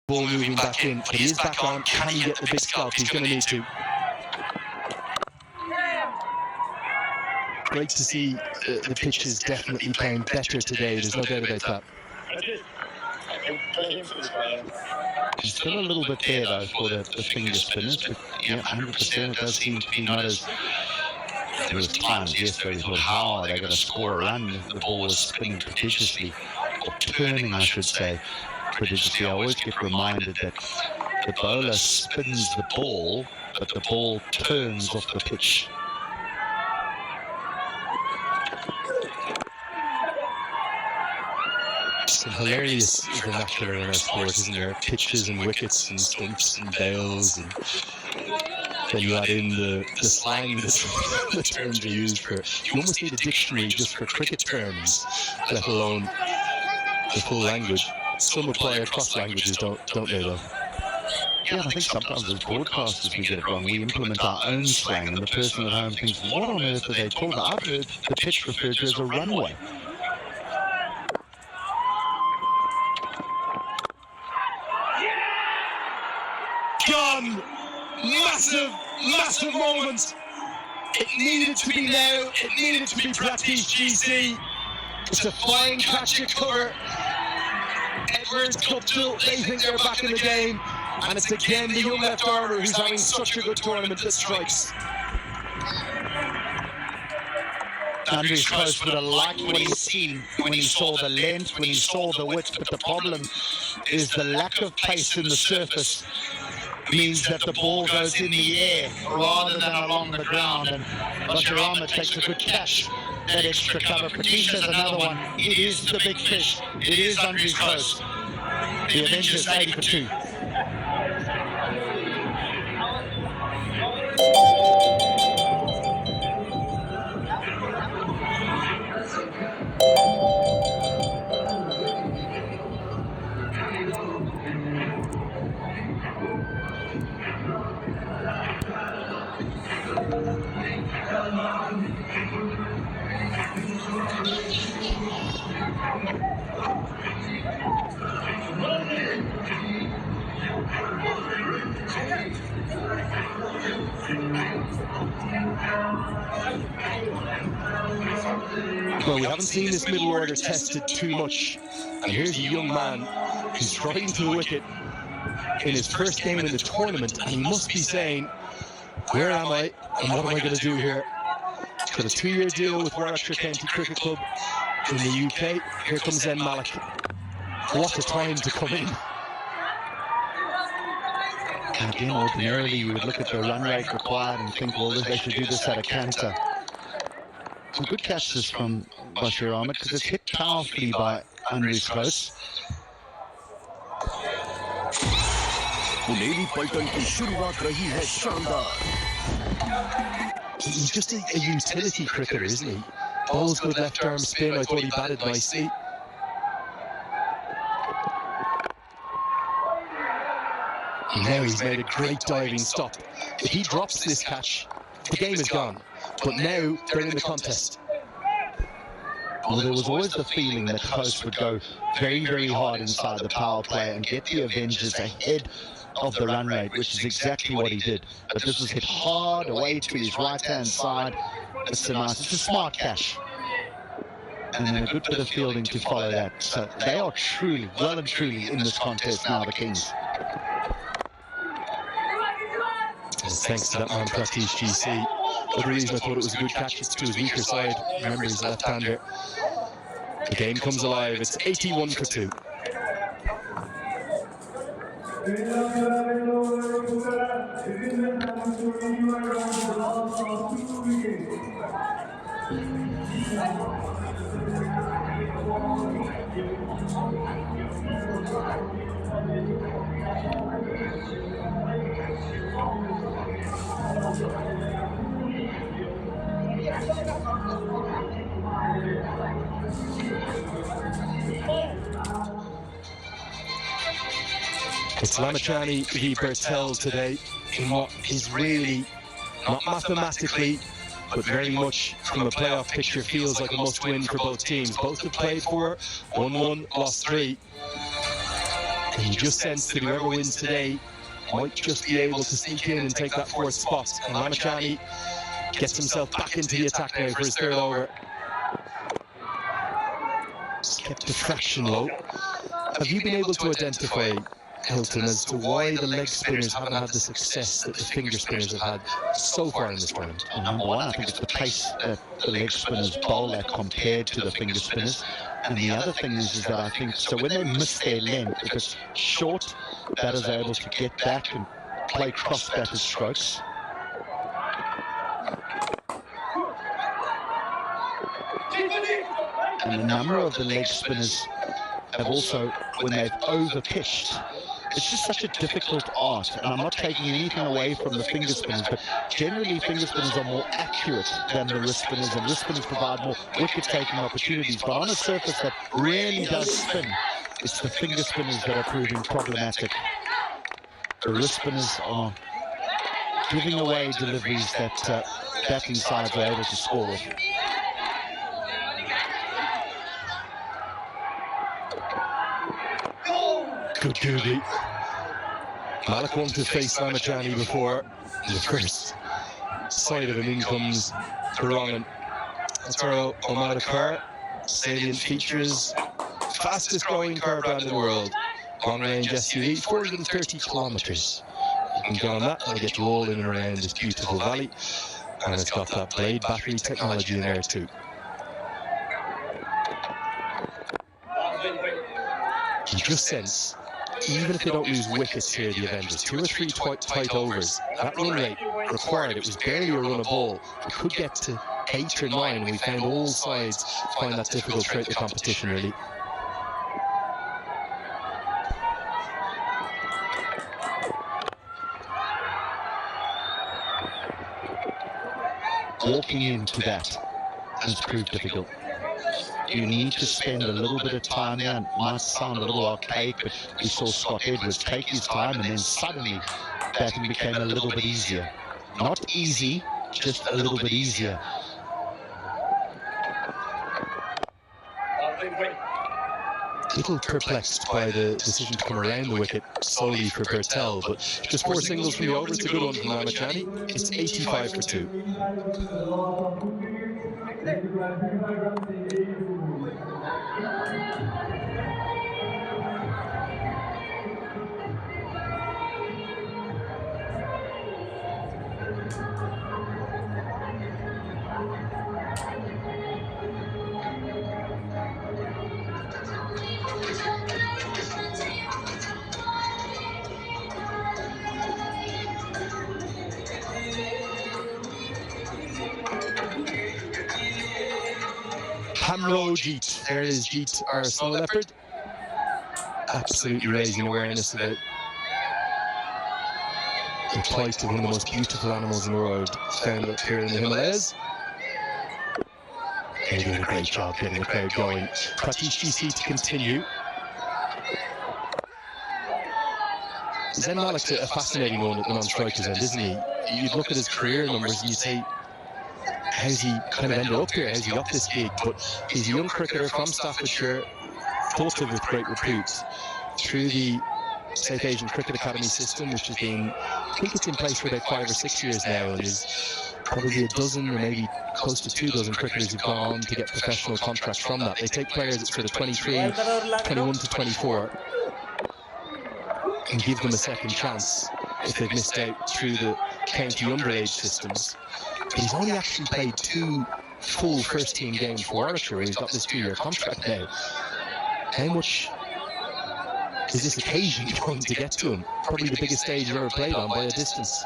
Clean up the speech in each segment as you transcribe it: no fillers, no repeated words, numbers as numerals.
Ball moving back in, but he is back on. Can he get the big scalp? He's going to need to. Great to see the pitch is definitely playing better today. There's no doubt about that. There's still a little bit there though for the finger spinners, but yeah, 100% it does seem to be not as. There was times yesterday we thought, how are they going to score a run? The ball was spinning prodigiously, or turning, I should say, prodigiously. I always get reminded that the bowler spins the ball, but the ball turns off the pitch. Some hilarious vernacular in our sport, isn't there? Pitches and wickets and stumps and bails, and then you add in the slang that the terms are used for. You almost need a dictionary just for cricket terms, let alone the full language. Some apply across languages, don't they, though? Yeah, I think sometimes as broadcasters we get it wrong. We implement our own slang, and the person at home thinks, what on earth are they talking about? I've heard the pitch referred to as a runway. Gone! Massive moment! It needed to be now, it needed to be Prateesh GC. It's a fine catch at cover. Edwards, Guptill, they think they're back in the game. And it's again the young left armour who's having such a good tournament that strikes. Andrews Close would have liked what he's seen when he saw the length, when he saw the width, but the problem is the lack of pace in the surface means that the ball goes in the air rather than along the ground, and Bashirama takes a good catch, that extra cover. Prateesh has another one. It is the big fish. It is Andrews Close. The Avengers 80 for 2. Well, we haven't seen this middle order tested too much, and here's a young man who's striding to the wicket in his first game in the tournament, and he must be saying, where am I and what am I going to do here? He's got a 2-year deal with Warwickshire County Cricket Club in the UK. Here comes Zen Malik. What a time to come in. Again, ordinarily you would look at the run rate required and think, well, they should do this at a canter. Some good catches from Bashir Ahmed because it's hit powerfully by Andrews Close. He's just a utility cricketer, isn't he? Bowls good left arm spin. I thought he batted nicely. Now he's made a great diving stop. If he drops this catch, the game is gone. But now they're in the contest. Well, there was always the feeling that Close would go very, very hard inside the power play and get the Avengers ahead of the run rate, which is exactly what he did. But this was hit hard away to his right-hand side. It's a smart catch. And then a good bit of fielding to follow that. So they are truly, well and truly in this contest now, the Kings. Thanks to that man, Prateesh GC. The reason I thought it was a good catch is to his weaker side. Remember, he's a left-hander. The game comes alive. It's 81 for 2. It's Lamachani v Bertel today in what is really, not mathematically, but very much from a playoff picture, feels like a must-win for both teams. Both have played 4, won 1, lost 3. And you just sense that whoever wins today might just be able to sneak in and take that fourth spot. And Ramachani gets himself back into the attack now for his third over. Just kept the fraction low. Have you been able to identify, Hilton, as to why the leg spinners haven't had the success that the finger spinners have had so far in this tournament? Well, number one, I think it's the pace that the leg spinners bowl at compared to the finger spinners. And the other thing is that I think, so when they miss their length, if it's short, batters are able to get back and play cross-batted strokes. And a number of the leg spinners have also, when they've over-pitched, it's just such a difficult art, and I'm not taking anything away from the finger spinners, but generally finger spinners are more accurate than the wrist spinners, and wrist spinners provide more wicket-taking opportunities. But on a surface that really does spin, it's the finger spinners that are proving problematic. The wrist spinners are giving away deliveries that batting sides are able to score. Good duty. Malik wanted to face Ramachani before the first sight of him. In comes Karangan. That's our Omada car. Salient features. Fastest growing car brand in the world. Long range SUV, 430 kilometers. You can go on that, that'll get you all in and around this beautiful valley. And it's got that blade battery technology in there too. You just sense, even if they don't lose wickets here, the Avengers, 2 or 3 tight overs, that run rate required, it was barely a run a ball. It could get to 8 or 9, and we found all sides find that difficult throughout the competition, really. Walking into that has proved difficult. You need to spend a little bit of time there. It might sound a little archaic, but we saw Scott Edwards take his time, and then suddenly batting became a little bit easier. Not easy, just a little bit easier. Little perplexed by the decision to come around the wicket slowly for Bertel, but just 4 singles from the over. It's a good one from Ramachani. It's 85 for 2. Hamrojit, there is Jeet, our snow leopard. Absolutely raising awareness about the plight of one of the most beautiful animals in the world, found up here in the Himalayas. They're doing a great job getting the crowd going. Pratish GC to continue. Zen Malik's a fascinating one at the non-strikers end, isn't he? You'd look at his career numbers and you say, how's he kind of ended up here? How's he got this gig? But he's a young cricketer from Staffordshire, thought of with great repute through the South Asian Cricket Academy system, which has been, I think it's in place for about 5 or 6 years now, and is probably a dozen or maybe close to 2 dozen cricketers who've gone on to get professional contracts from that. They take players at sort of 23, 21 to 24 and give them a second chance if they've missed out through the county underage systems. But he's only actually played 2 full first-team games for Warwickshire, where he's got this 2-year contract now. How much is this occasion going to get to him? Probably the biggest stage he's ever played on by a distance.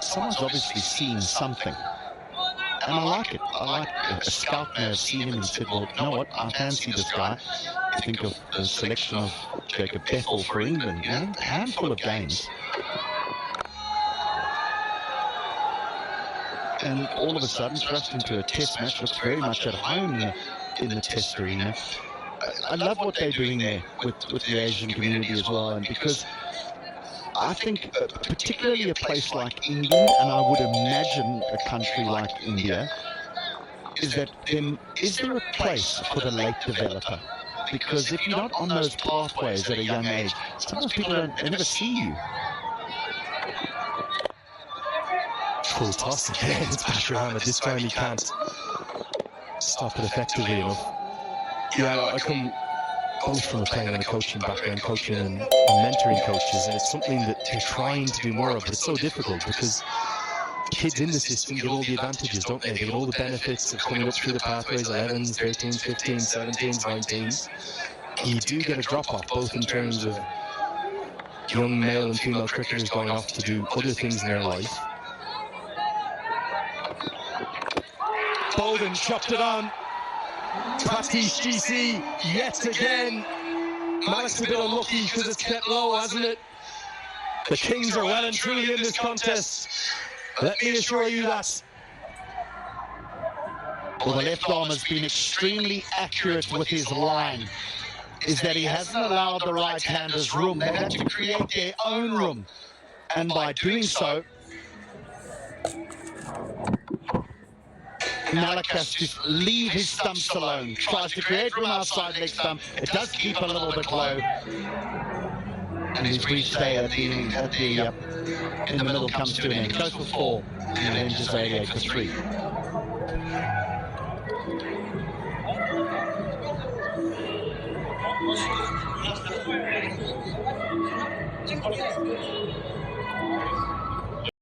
Someone's obviously seen something. And I like it. I like a scout may have seen him and said, well, you know what, I fancy this guy. You think of the selection of Jacob Bethel for England, you know, a handful of games. And all of a sudden, thrust into a test match, looks very much at home in the test arena. I love what they're doing there with the Asian community as well, and because I think particularly a place like England, and I would imagine a country like India, is that is there a place for the late developer? because if you're not on those pathways at a young age, sometimes people they never see you. Full toss again. It's Bashir Ahmed. This time he can't stop it effectively enough. Yeah, I come both from playing and a coaching background, coaching and mentoring coaches, and it's something that they're trying to do more of, but it's so difficult because kids in the system get all the advantages, don't they? They get all the benefits of coming up through the pathways, 11s, 13s, 15s, 17s, 19s. You do get a drop-off, both in terms of young male and female cricketers going off to do other things in their life. Bolden chopped it on. Patish GC yet again. Malik's a bit unlucky because it's kept low, hasn't it? The Kings are well and truly in this contest. Let me assure you that. Well, the left arm has been extremely accurate with his line. Is that he hasn't allowed the right-handers room. They've had to create their own room. And by doing so, Malik has to leave his stumps alone. Tries to create room outside leg stump. It does keep a little bit low. And his brief stay in the middle comes to an end. Close for 4. And then just 88 for 3.